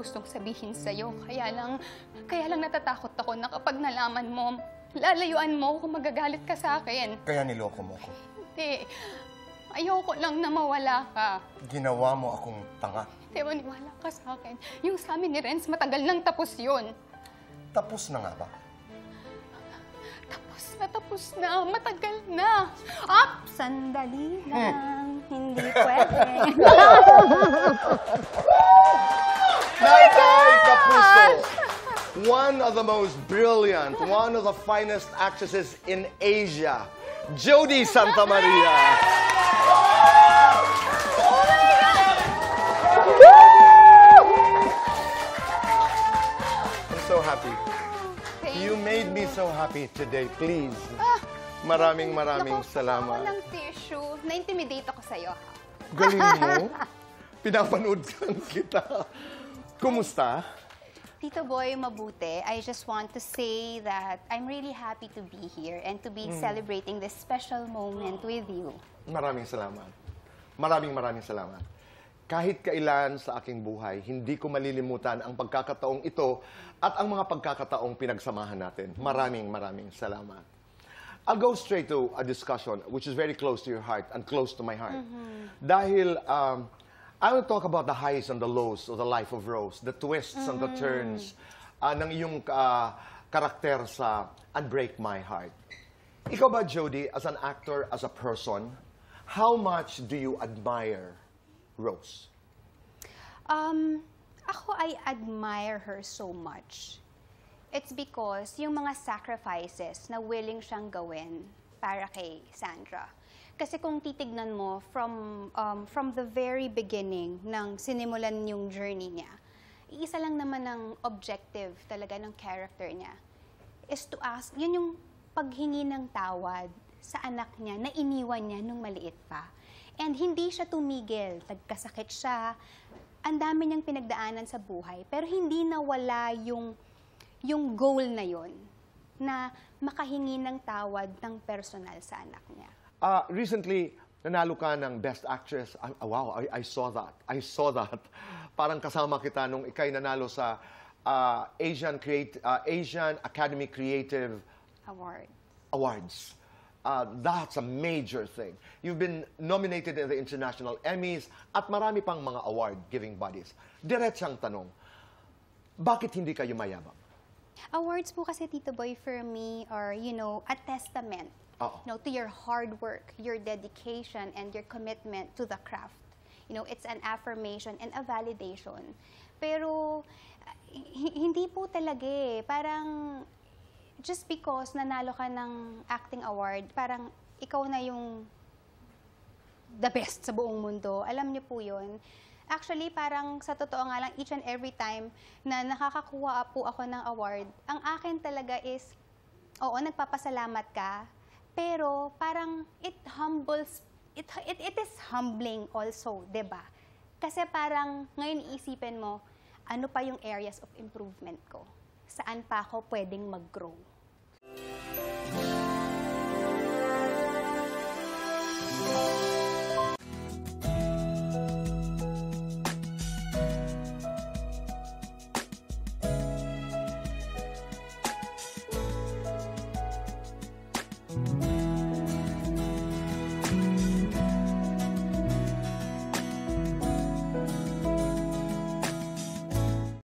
gustong sabihin sa'yo. Kaya lang natatakot ako na kapag nalaman mo, lalayuan mo kung magagalit ka sa akin. Kaya niloko mo ko. Hindi. Ayoko lang na mawala ka. Ginawa mo akong tanga. Hindi, maniwala ka sa akin. Yung sa amin ni Renz, matagal nang tapos yun. Tapos na nga ba? Tapos na. Matagal na. Up! Sandali lang. Hindi pwede. Naitay Kapuso, one of the most brilliant, one of the finest actresses in Asia, Jody Santa Maria. I'm so happy. You made me so happy today. Please. Maraming salamat. Ako ng tissue. Na-intimidate ako sa'yo, ha? Galing mo. Pinapanood lang kita. Kumusta? Tito Boy, mabuti. I just want to say that I'm really happy to be here and to be celebrating this special moment with you. Maraming salamat. Maraming salamat. Kahit kailan sa aking buhay, hindi ko malilimutan ang pagkakataong ito at ang mga pagkakataong pinagsamahan natin. Maraming salamat. I'll go straight to a discussion which is very close to your heart and close to my heart. Dahil I will talk about the highs and the lows of the life of Rose, the twists and the turns ng iyong karakter sa Unbreak My Heart. Ikaw ba, Jody, as an actor, as a person, how much do you admire Rose? Ako, I admire her so much. It's because yung mga sacrifices na willing siyang gawin para kay Sandra. Kasi kung titignan mo from the very beginning ng sinimulan yung journey niya, isa lang naman ang objective talaga ng character niya is to ask, yun yung paghingi ng tawad sa anak niya na iniwan niya nung maliit pa. And hindi siya tumigil, nagkasakit siya, ang dami niyang pinagdaanan sa buhay, pero hindi nawala yung goal na yon na makahingi ng tawad ng personal sa anak niya. Recently, nanalo ka ng Best Actress. Wow, I saw that. I saw that. Parang kasama kita nung ikay nanalo sa Asian Academy Creative Awards. That's a major thing. You've been nominated in the International Emmys at marami pang mga award-giving bodies. Diretsang tanong, bakit hindi kayo mayabang? Awards po kasi, Tito Boy, for me are, a testament to your hard work, your dedication, and your commitment to the craft. It's an affirmation and a validation. Pero, hindi po talaga eh. Parang, just because nanalo ka ng acting award, parang ikaw na yung the best sa buong mundo. Alam niyo po yun. Actually, parang sa totoo nga lang, each and every time na nakakakuha po ako ng award, ang akin talaga is, oo, nagpapasalamat ka, pero parang it is humbling also, 'di ba? Kasi parang ngayon iisipin mo, ano pa yung areas of improvement ko? Saan pa ako pwedeng mag-grow?